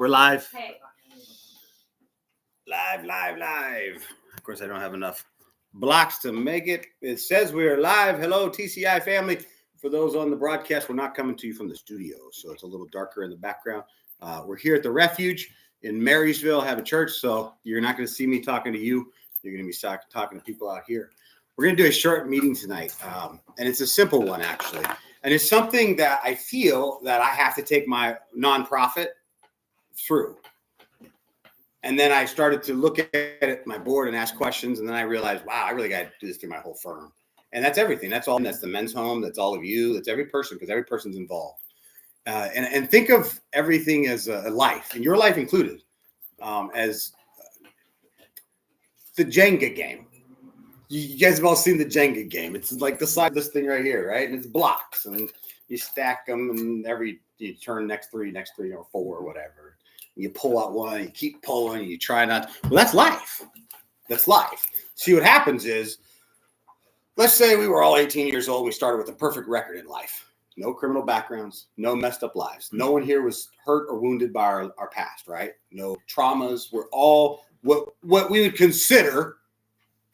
We're live. Hey. Live. Of course, I don't have enough blocks to make it. It says we're live. Hello, TCI family. For those on the broadcast, we're not coming to you from the studio, so it's a little darker in the background. We're here at the Refuge in Marysville, have a church, so you're not going to see me talking to you. You're going to be talking to people out here. We're going to do a short meeting tonight, and it's a simple one, actually. And it's something that I feel that I have to take my nonprofit through. And then I started to look at it, my board, and ask questions. And then I realized, wow, I really got to do this through my whole firm. And that's everything. That's all. That's the men's home. That's all of you. That's every person, because every person's involved. And think of everything as a life, and your life included, as the Jenga game. You guys have all seen the Jenga game. It's like the side of this thing right here, right? And it's blocks, and you stack them, and you turn next three, or four, or whatever. You pull out one, you keep pulling, you try not. Well, that's life. That's life. See, what happens is, let's say we were all 18 years old. We started with a perfect record in life. No criminal backgrounds, no messed up lives. No one here was hurt or wounded by our past, right? No traumas. We're all what we would consider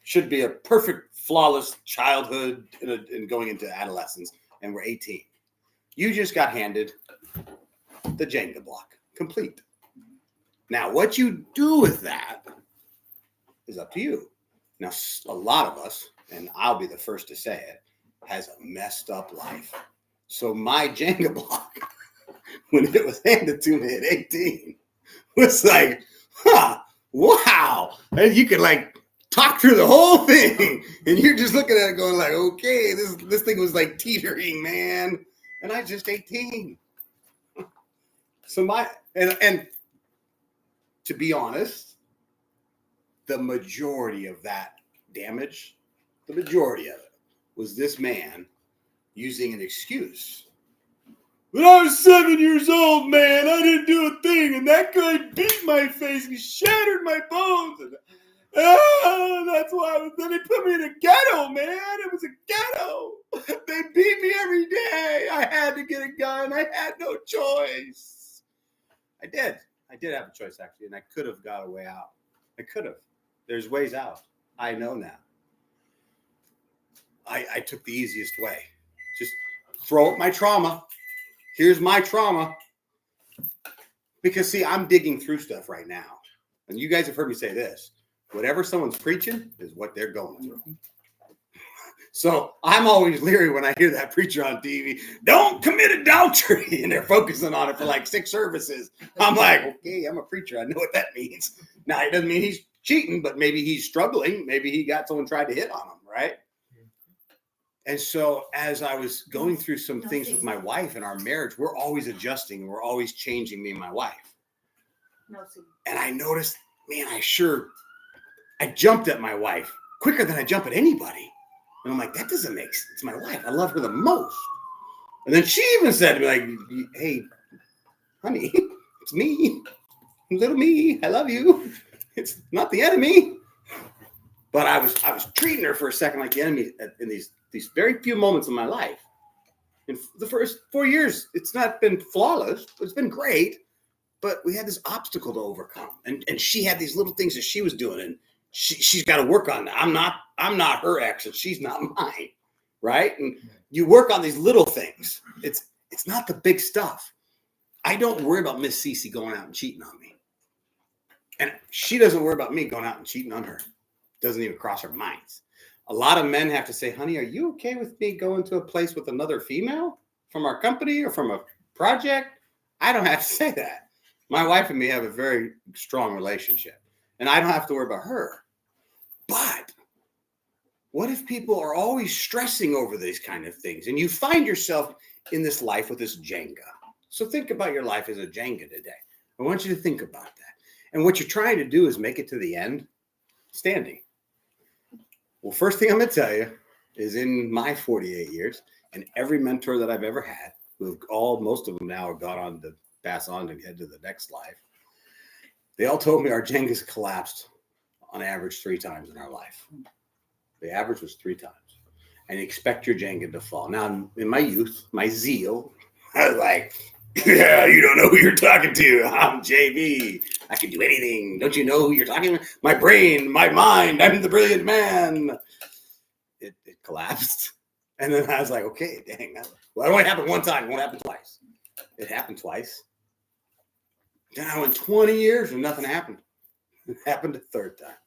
should be a perfect, flawless childhood and going into adolescence, and we're 18. You just got handed the Jenga block, complete. Now, what you do with that is up to you. Now, a lot of us, and I'll be the first to say it, has a messed up life. So my Jenga block, when it was handed to me at 18, was like, wow. And you could talk through the whole thing, and you're just looking at it going like, okay, this thing was like teetering, man. And I was just 18. So and to be honest, the majority of that damage, the majority of it was this man using an excuse. When I was 7 years old, man, I didn't do a thing, and that guy beat my face and he shattered my bones. And that's why then they put me in a ghetto, man. It was a ghetto. They beat me every day. I had to get a gun. I had no choice. I did have a choice, actually, and I could have got a way out. I could have. There's ways out. I know now. I took the easiest way. Just throw up my trauma. Here's my trauma. Because, see, I'm digging through stuff right now. And you guys have heard me say this. Whatever someone's preaching is what they're going through. So I'm always leery when I hear that preacher on TV, don't commit adultery, and they're focusing on it for like 6 services. I'm like, okay, I'm a preacher. I know what that means. Now, it doesn't mean he's cheating, but maybe he's struggling. Maybe he got someone tried to hit on him, right? And so as I was going through some things with my wife and our marriage, we're always adjusting, and we're always changing, me and my wife. And I noticed, man, I jumped at my wife quicker than I jump at anybody. And I'm like, that doesn't make sense. It's my wife. I love her the most. And then she even said to me, like, hey, honey, it's me. Little me. I love you. It's not the enemy. But I was treating her for a second like the enemy in these very few moments of my life. In the first 4 years, it's not been flawless. It's been great. But we had this obstacle to overcome. And she had these little things that she was doing, and she's got to work on that. I'm not her ex, and she's not mine, right? And you work on these little things. It's not the big stuff. I don't worry about Miss Cece going out and cheating on me, and she doesn't worry about me going out and cheating on her. Doesn't even cross her minds. A lot of men have to say, honey, are you okay with me going to a place with another female from our company or from a project? I don't have to say that. My wife and me have a very strong relationship, and I don't have to worry about her. But what if people are always stressing over these kind of things, and you find yourself in this life with this Jenga? So think about your life as a Jenga today. I want you to think about that. And what you're trying to do is make it to the end standing. Well, first thing I'm going to tell you is, in my 48 years, and every mentor that I've ever had, most of them now have gone on to pass on to head to the next life, they all told me our Jenga's collapsed on average 3 times in our life. The average was 3 times. And expect your Jenga to fall. Now, in my youth, my zeal, I was like, Yeah, you don't know who you're talking to. I'm JB. I can do anything. Don't you know who you're talking to? My brain, my mind. I'm the brilliant man. It collapsed. And then I was like, okay, dang. Well, it only happened one time. It won't happen twice. It happened twice. Then I went 20 years and nothing happened. It happened a third time.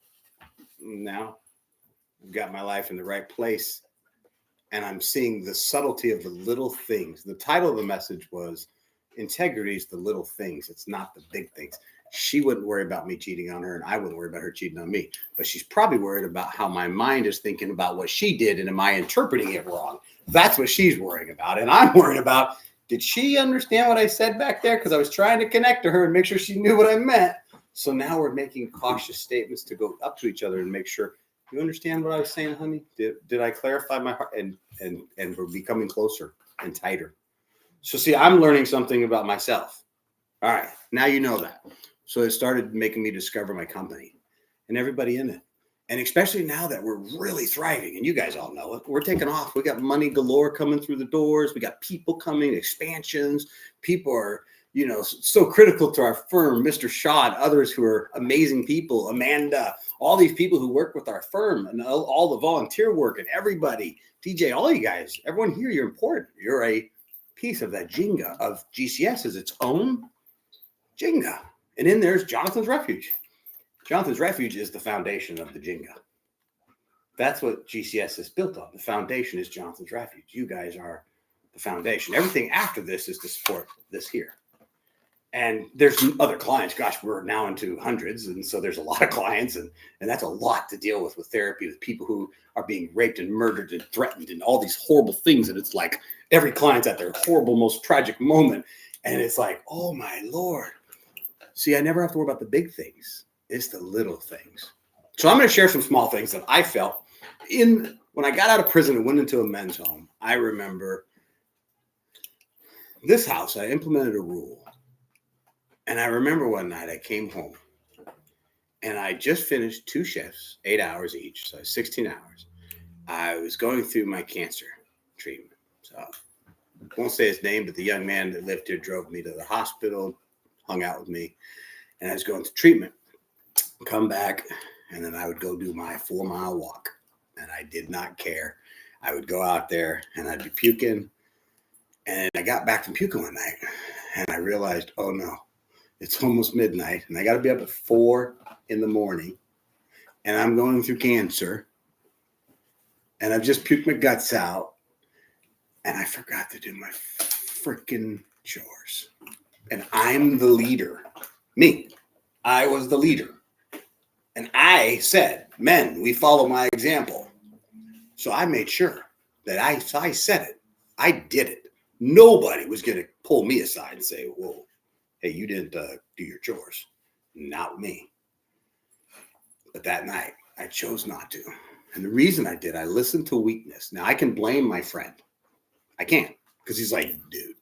Now I've got my life in the right place. And I'm seeing the subtlety of the little things. The title of the message was Integrity is the little things. It's not the big things. She wouldn't worry about me cheating on her, and I wouldn't worry about her cheating on me. But she's probably worried about how my mind is thinking about what she did, and am I interpreting it wrong? That's what she's worrying about. And I'm worried about, did she understand what I said back there? Because I was trying to connect to her and make sure she knew what I meant. So now we're making cautious statements to go up to each other and make sure, you understand what I was saying, honey? Did I clarify my heart? And we're becoming closer and tighter. So see, I'm learning something about myself. All right, now you know that. So it started making me discover my company and everybody in it. And especially now that we're really thriving, and you guys all know it, we're taking off. We got money galore coming through the doors. We got people coming, expansions. People are, so critical to our firm, Mr. Shaw and others who are amazing people, Amanda, all these people who work with our firm and all the volunteer work and everybody, DJ, all you guys, everyone here, you're important. You're a piece of that Jenga of GCS is its own Jenga. And in there's Jonathan's Refuge. Jonathan's Refuge is the foundation of the Jenga. That's what GCS is built on. The foundation is Jonathan's Refuge. You guys are the foundation. Everything after this is to support this here. And there's other clients. Gosh, we're now into hundreds. And so there's a lot of clients. And that's a lot to deal with therapy, with people who are being raped and murdered and threatened and all these horrible things. And it's like every client's at their horrible, most tragic moment. And it's like, oh, my Lord. See, I never have to worry about the big things. It's the little things. So I'm going to share some small things that I felt when I got out of prison and went into a men's home. I remember this house, I implemented a rule. And I remember one night I came home and I just finished 2 shifts, 8 hours each, so 16 hours. I was going through my cancer treatment. So I won't say his name, but the young man that lived here drove me to the hospital, hung out with me, and I was going to treatment. Come back, and then I would go do my 4-mile walk, and I did not care. I would go out there, and I'd be puking, and I got back from puking one night, and I realized, oh, no, it's almost midnight, and I got to be up at 4 in the morning, and I'm going through cancer, and I've just puked my guts out, and I forgot to do my freaking chores, and I'm the leader. Me. I was the leader. And I said, men, we follow my example. So I made sure that I said it. I did it. Nobody was going to pull me aside and say, whoa, hey, you didn't do your chores. Not me. But that night, I chose not to. And the reason I did, I listened to weakness. Now, I can blame my friend. I can't. Because he's like, dude,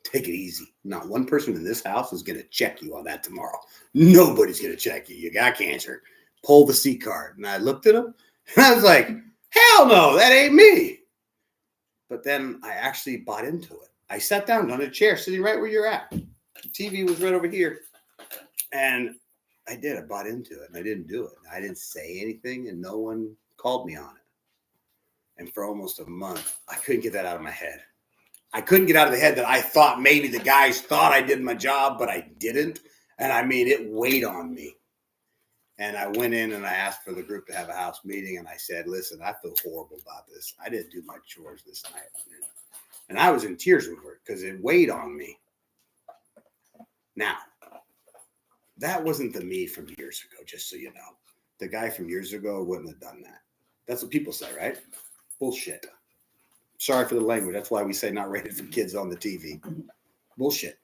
take it easy. Not one person in this house is going to check you on that tomorrow. Nobody's going to check you. You got cancer. Pull the C card. And I looked at him and I was like, hell no, that ain't me. But then I actually bought into it. I sat down on a chair sitting right where you're at. The TV was right over here. And I did. I bought into it and I didn't do it. I didn't say anything and no one called me on it. And for almost a month, I couldn't get that out of my head. I couldn't get out of the head that I thought maybe the guys thought I did my job, but I didn't. And I mean, it weighed on me. And I went in and I asked for the group to have a house meeting. And I said, listen, I feel horrible about this. I didn't do my chores this night. And I was in tears over it because it weighed on me. Now, that wasn't the me from years ago, just so you know. The guy from years ago wouldn't have done that. That's what people say, right? Bullshit. Sorry for the language. That's why we say not rated for kids on the TV. Bullshit.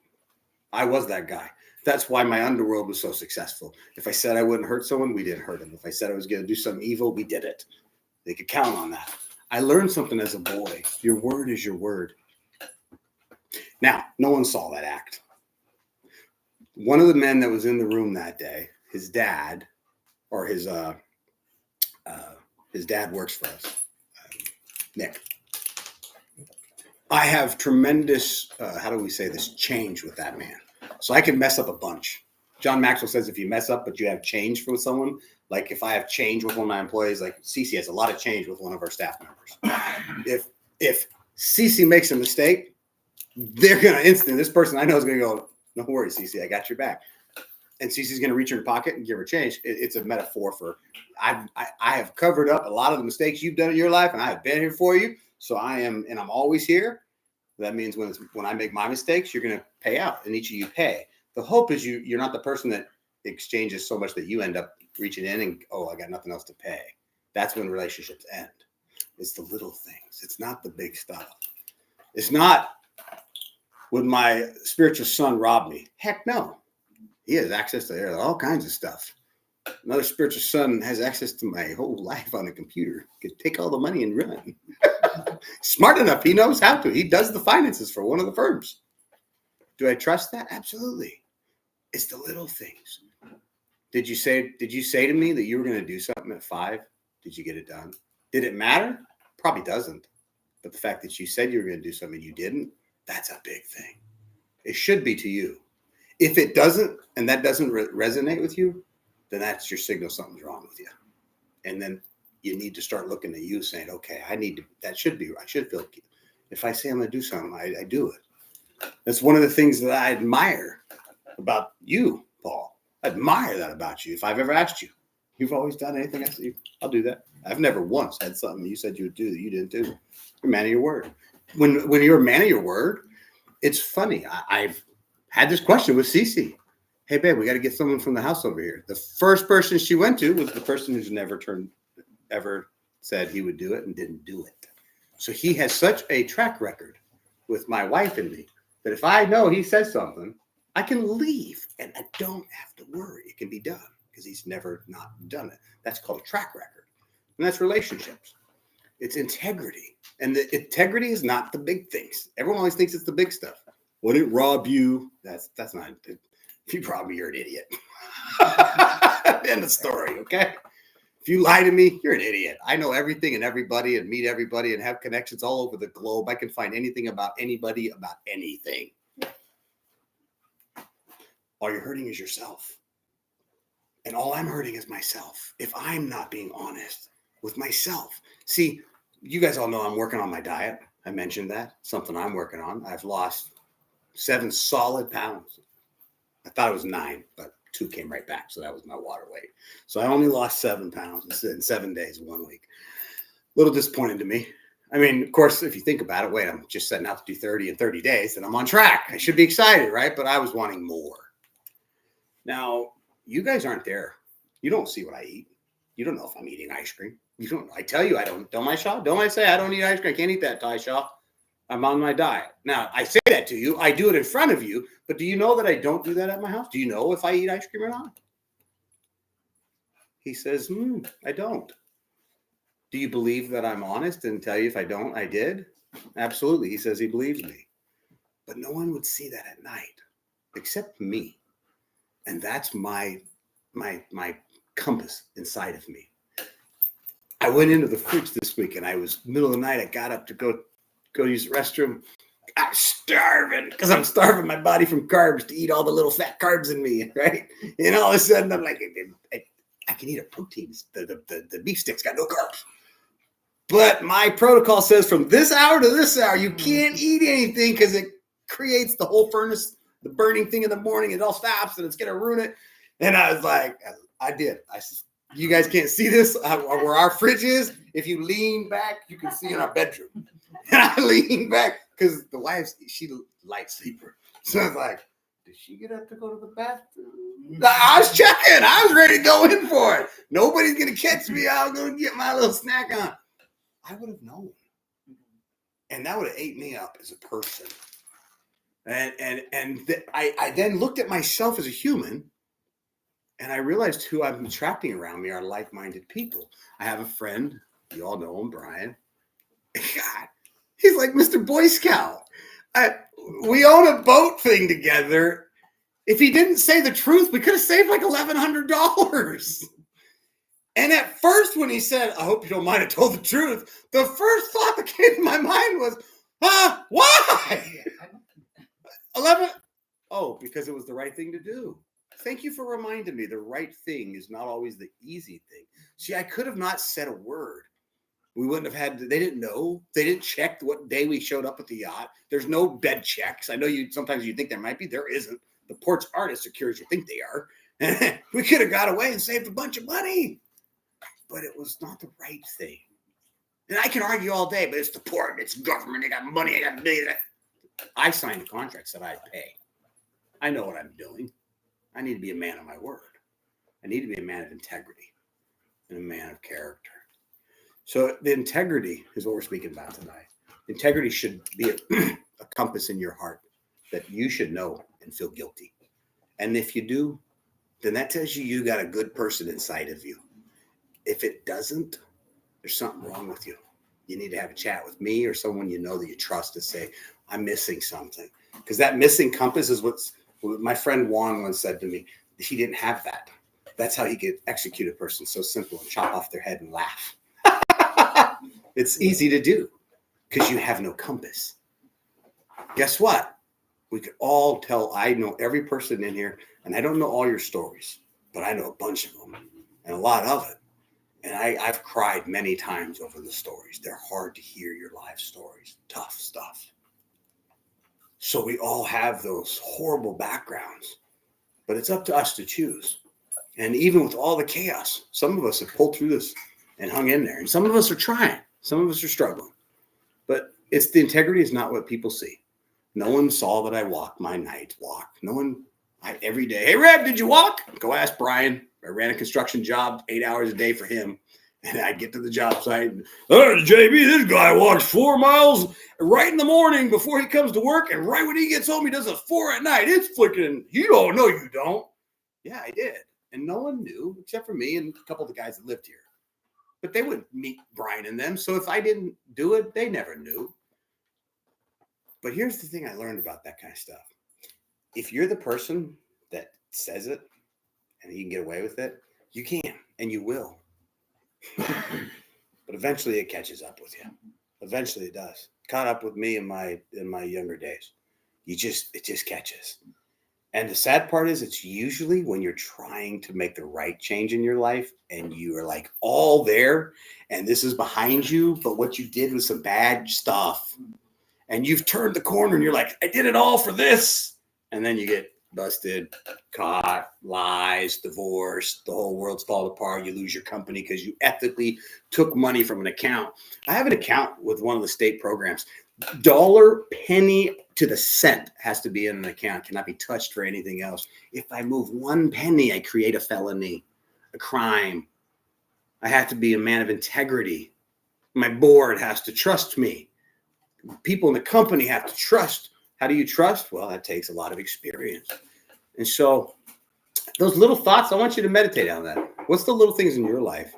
I was that guy. That's why my underworld was so successful. If I said I wouldn't hurt someone, we didn't hurt him. If I said I was going to do something evil, we did it. They could count on that. I learned something as a boy. Your word is your word. Now, no one saw that act. One of the men that was in the room that day, his dad, or his dad works for us, Nick. I have tremendous, how do we say this, change with that man. So I can mess up a bunch. John Maxwell says if you mess up, but you have change with someone, like if I have change with one of my employees, like Cece has a lot of change with one of our staff members. If Cece makes a mistake, they're going to instantly, this person I know is going to go, no worries, Cece, I got your back. And Cece's going to reach in her pocket and give her change. It's a metaphor for I have covered up a lot of the mistakes you've done in your life, and I have been here for you. So I'm always here. That means when I make my mistakes, you're going to pay out, and each of you pay. The hope is you're not the person that exchanges so much that you end up reaching in and, I got nothing else to pay. That's when relationships end. It's the little things. It's not the big stuff. It's not, would my spiritual son rob me? Heck no. He has access to all kinds of stuff. Another spiritual son has access to my whole life on the computer. Could take all the money and run. Smart enough. He knows how to. He does the finances for one of the firms. Do I trust that? Absolutely. It's the little things. Did you say to me that you were going to do something at 5? Did you get it done? Did it matter? Probably doesn't. But the fact that you said you were going to do something and you didn't, that's a big thing. It should be to you. If it doesn't, and that doesn't resonate with you, then that's your signal something's wrong with you. And then you need to start looking at you saying, okay, I should feel, if I say I'm going to do something, I do it. That's one of the things that I admire about you, Paul. I admire that about you. If I've ever asked you, you've always done anything I say, I'll do that. I've never once had something you said you would do that you didn't do. You're a man of your word. When you're a man of your word, it's funny. I've had this question with Cece. Hey, babe, we got to get someone from the house over here. The first person she went to was the person who's never said he would do it and didn't do it. So he has such a track record with my wife and me that if I know he says something, I can leave and I don't have to worry. It can be done because he's never not done it. That's called a track record. And that's relationships. It's integrity. And the integrity is not the big things. Everyone always thinks it's the big stuff. Wouldn't rob you. That's not it. If you rob me, you're an idiot. End of story, okay? If you lie to me, you're an idiot. I know everything and everybody and meet everybody and have connections all over the globe. I can find anything about anybody about anything. All you're hurting is yourself. And all I'm hurting is myself. If I'm not being honest with myself. See, you guys all know I'm working on my diet. I mentioned that. Something I'm working on. I've lost 7 solid pounds. I thought it was 9, but 2 came right back. So that was my water weight. So I only lost 7 pounds in 7 days, 1 week. A little disappointing to me. I mean, of course, if you think about it, wait, I'm just setting out to do 30 in 30 days and I'm on track. I should be excited, right? But I was wanting more. Now, you guys aren't there. You don't see what I eat. You don't know if I'm eating ice cream. You don't. I tell you, I don't. Don't I, Shaw? Don't I say I don't eat ice cream? I can't eat that, Ty Shaw. I'm on my diet. Now, I say that to you. I do it in front of you. But do you know that I don't do that at my house? Do you know if I eat ice cream or not? He says, I don't. Do you believe that I'm honest and tell you if I don't, I did? Absolutely. He says he believes me. But no one would see that at night except me. And that's my compass inside of me. I went into the fridge this week and I was middle of the night. I got up to go use the restroom. I'm starving because I'm starving my body from carbs to eat all the little fat carbs in me, right? And all of a sudden I'm like, I can eat a protein. The beef stick's got no carbs. But my protocol says from this hour to this hour, you can't eat anything because it creates the whole furnace, the burning thing in the morning. It all stops and it's going to ruin it. And I was like, I did. You guys can't see this where our fridge is. If you lean back, you can see in our bedroom. And I lean back because the wife, she's a light sleeper. So I was like, did she get up to go to the bathroom? I was checking. I was ready to go in for it. Nobody's going to catch me. I'm going to get my little snack on. I would have known. And that would have ate me up as a person. I then looked at myself as a human. And I realized who I'm attracting around me are like-minded people. I have a friend. You all know him, Brian. God, he's like Mr. Boy Scout. We own a boat thing together. If he didn't say the truth, we could have saved like $1,100. And at first when he said, I hope you don't mind I told the truth, the first thought that came to my mind was, Huh? Why? 11? Oh, because it was the right thing to do. Thank you for reminding me. The right thing is not always the easy thing. See, I could have not said a word. We wouldn't have had, they didn't know. They didn't check what day we showed up at the yacht. There's no bed checks. I know sometimes you think there might be. There isn't. The ports aren't as secure as you think they are. We could have got away and saved a bunch of money. But it was not the right thing. And I can argue all day, but it's the port, it's government, they got money, I got to do that. I signed a contract that I'd pay. I know what I'm doing. I need to be a man of my word. I need to be a man of integrity and a man of character. So the integrity is what we're speaking about tonight. Integrity should be a compass in your heart that you should know and feel guilty. And if you do, then that tells you got a good person inside of you. If it doesn't, there's something wrong with you. You need to have a chat with me or someone you know that you trust to say, I'm missing something. Because that missing compass is what my friend Juan once said to me. He didn't have that. That's how he could execute a person so simple and chop off their head and laugh. It's easy to do because you have no compass. Guess what? We could all tell, I know every person in here, and I don't know all your stories, but I know a bunch of them and a lot of it. And I've cried many times over the stories. They're hard to hear, your life stories, tough stuff. So we all have those horrible backgrounds, but it's up to us to choose. And even with all the chaos, some of us have pulled through this and hung in there. And some of us are trying. Some of us are struggling. But it's the integrity is not what people see. No one saw that I walked my night walk. No one, every day, hey, Rev, did you walk? Go ask Brian. I ran a construction job 8 hours a day for him. And I'd get to the job site. And, JB, this guy walks 4 miles right in the morning before he comes to work. And right when he gets home, he does a 4 at night. It's flicking. You don't know you don't. Yeah, I did. And no one knew except for me and a couple of the guys that lived here. But they wouldn't meet Brian and them. So if I didn't do it, they never knew. But here's the thing I learned about that kind of stuff. If you're the person that says it and you can get away with it, you can and you will. But eventually it catches up with you. Eventually it does. Caught up with me in my younger days. It just catches. And the sad part is it's usually when you're trying to make the right change in your life and you are like all there and this is behind you, but what you did was some bad stuff. And you've turned the corner and you're like, I did it all for this. And then you get busted, caught, lies, divorced, the whole world's falling apart. You lose your company because you ethically took money from an account. I have an account with one of the state programs. Dollar, penny to the cent has to be in an account, cannot be touched for anything else. If I move 1 penny, I create a felony, a crime. I have to be a man of integrity. My board has to trust me. People in the company have to trust. How do you trust? Well, that takes a lot of experience. And so those little thoughts, I want you to meditate on that. What's the little things in your life?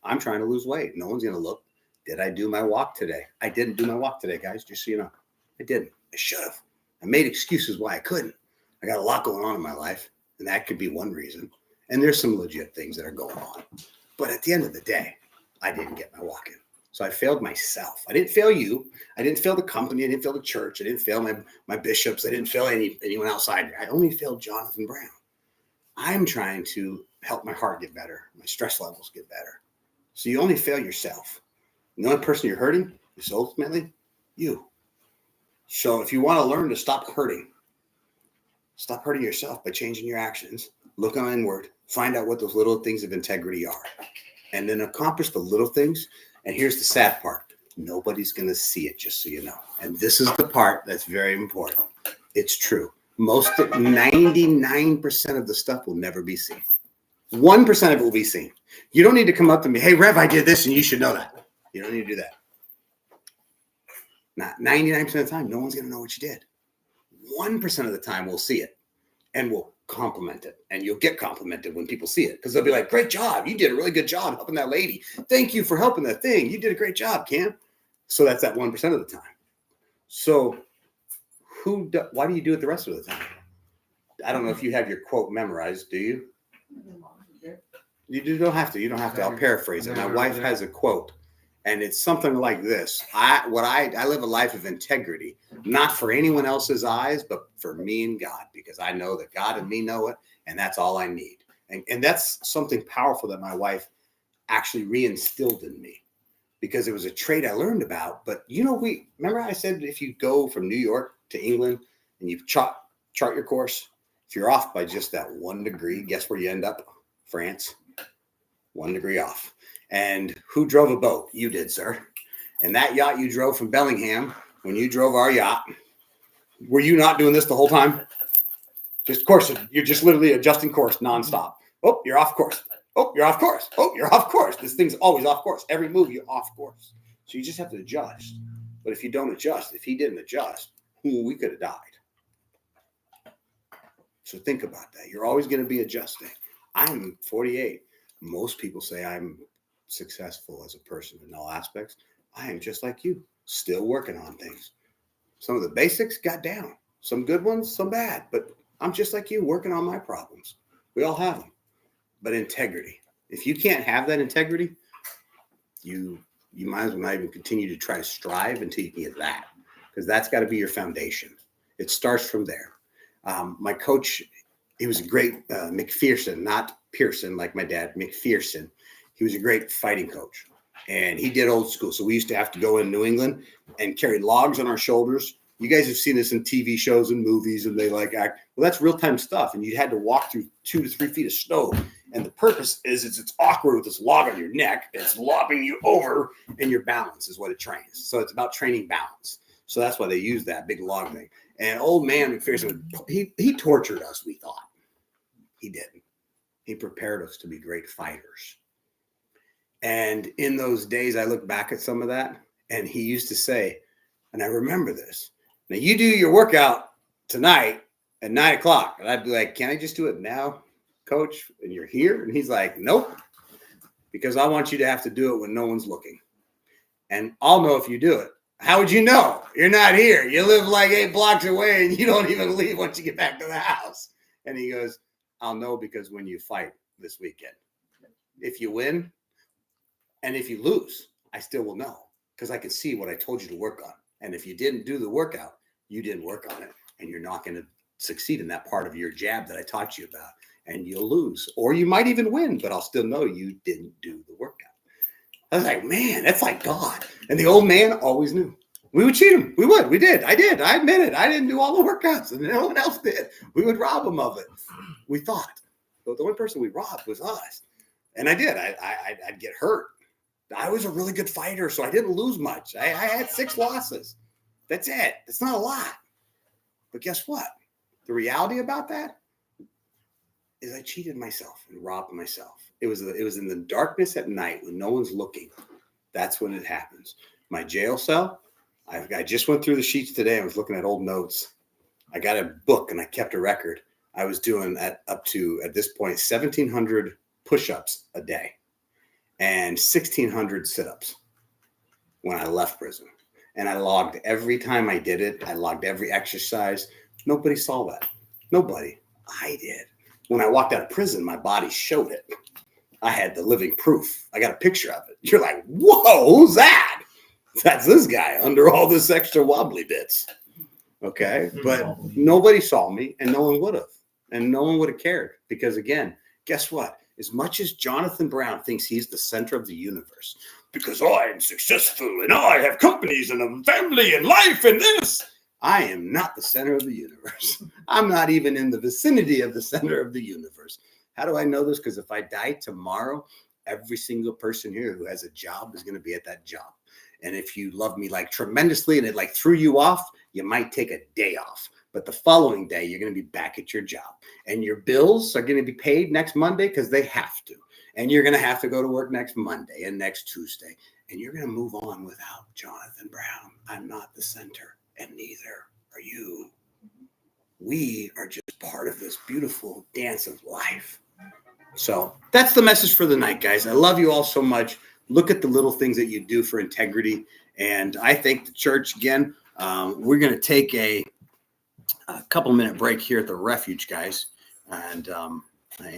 I'm trying to lose weight. No one's going to look. Did I do my walk today? I didn't do my walk today, guys, just so you know. I didn't. I should have. I made excuses why I couldn't. I got a lot going on in my life, and that could be one reason. And there's some legit things that are going on. But at the end of the day, I didn't get my walk in. So I failed myself. I didn't fail you. I didn't fail the company. I didn't fail the church. I didn't fail my bishops. I didn't fail anyone outside. I only failed Jonathan Brown. I'm trying to help my heart get better, my stress levels get better. So you only fail yourself. The only person you're hurting is ultimately you. So if you want to learn to stop hurting yourself by changing your actions, look on inward, find out what those little things of integrity are, and then accomplish the little things. And here's the sad part. Nobody's going to see it, just so you know. And this is the part that's very important. It's true. 99% of the stuff will never be seen. 1% of it will be seen. You don't need to come up to me, hey, Rev, I did this, and you should know that. You don't need to do that. Not 99% of the time, no one's going to know what you did. 1% of the time, we'll see it, and we'll compliment it. And you'll get complimented when people see it, because they'll be like, great job. You did a really good job helping that lady. Thank you for helping that thing. You did a great job, Cam. So that's that 1% of the time. So why do you do it the rest of the time? I don't know if you have your quote memorized. Do you? You don't have to. You don't have to. I'll paraphrase it. My wife has a quote, And it's something like this. I live a life of integrity, not for anyone else's eyes, but for me and God, because I know that God and me know it, and that's all I need. And that's something powerful that my wife actually reinstilled in me, because it was a trait I learned about. But remember I said, if you go from New York to England and you chart your course, if you're off by just that 1 degree, guess where you end up? France. 1 degree off. And who drove a boat? You did, sir. And that yacht you drove from Bellingham, when you drove our yacht, were you not doing this the whole time? Just course. You're just literally adjusting course nonstop. Oh, you're off course. Oh, you're off course. Oh, you're off course. This thing's always off course. Every move, you're off course. So you just have to adjust. But if you don't adjust, if he didn't adjust, we could have died. So think about that. You're always going to be adjusting. I'm 48. Most people say I'm successful as a person in all aspects. I am just like you, still working on things. Some of the basics got down, some good ones, some bad, but I'm just like you, working on my problems. We all have them. But integrity, if you can't have that integrity, you might as well not even continue to try to strive until you can get that, because that's got to be your foundation. It starts from there. My coach, he was a great McPherson, not Pearson like my dad, McPherson. He was a great fighting coach, and he did old school. So we used to have to go in New England and carry logs on our shoulders. You guys have seen this in TV shows and movies, and they act. Well, that's real-time stuff, and you had to walk through 2 to 3 feet of snow. And the purpose is it's awkward with this log on your neck. It's lopping you over, and your balance is what it trains. So it's about training balance. So that's why they use that big log thing. And old man McPherson, he tortured us, we thought. He didn't. He prepared us to be great fighters. And in those days, I look back at some of that, and he used to say, and I remember this, now you do your workout tonight at 9 o'clock. And I'd be like, can I just do it now, coach? And you're here? And he's like, nope, because I want you to have to do it when no one's looking. And I'll know if you do it. How would you know? You're not here. You live like 8 blocks away, and you don't even leave once you get back to the house. And he goes, I'll know because when you fight this weekend, if you win and if you lose, I still will know because I can see what I told you to work on. And if you didn't do the workout, you didn't work on it, and you're not going to succeed in that part of your jab that I taught you about, and you'll lose. Or you might even win, but I'll still know you didn't do the workout. I was like, man, that's like God. And the old man always knew. We would cheat him. We would. We did. I did. I admit it. I didn't do all the workouts, and no one else did. We would rob him of it. We thought. But the only person we robbed was us. And I did. I'd get hurt. I was a really good fighter, so I didn't lose much. I had 6 losses. That's it. It's not a lot. But guess what? The reality about that is I cheated myself and robbed myself. It was in the darkness at night when no one's looking. That's when it happens. My jail cell, I just went through the sheets today. I was looking at old notes. I got a book and I kept a record. I was doing up to, at this point, 1,700 push-ups a day and 1,600 sit-ups when I left prison. And I logged every time I did it. I logged every exercise. Nobody saw that. Nobody. I did. When I walked out of prison, my body showed it. I had the living proof. I got a picture of it. You're like, whoa, who's that? That's this guy under all this extra wobbly bits. Okay. But nobody saw me, and no one would have. And no one would have cared. Because again, guess what? As much as Jonathan Brown thinks he's the center of the universe, because I am successful and I have companies and a family and life and this, I am not the center of the universe. I'm not even in the vicinity of the center of the universe. How do I know this? Because if I die tomorrow, every single person here who has a job is going to be at that job. And if you love me tremendously and it threw you off, you might take a day off. But the following day, you're going to be back at your job. And your bills are going to be paid next Monday because they have to. And you're going to have to go to work next Monday and next Tuesday. And you're going to move on without Jonathan Brown. I'm not the center, and neither are you. We are just part of this beautiful dance of life. So that's the message for the night, guys. I love you all so much. Look at the little things that you do for integrity. And I think the church, again, we're going to take a couple minute break here at the refuge, guys. And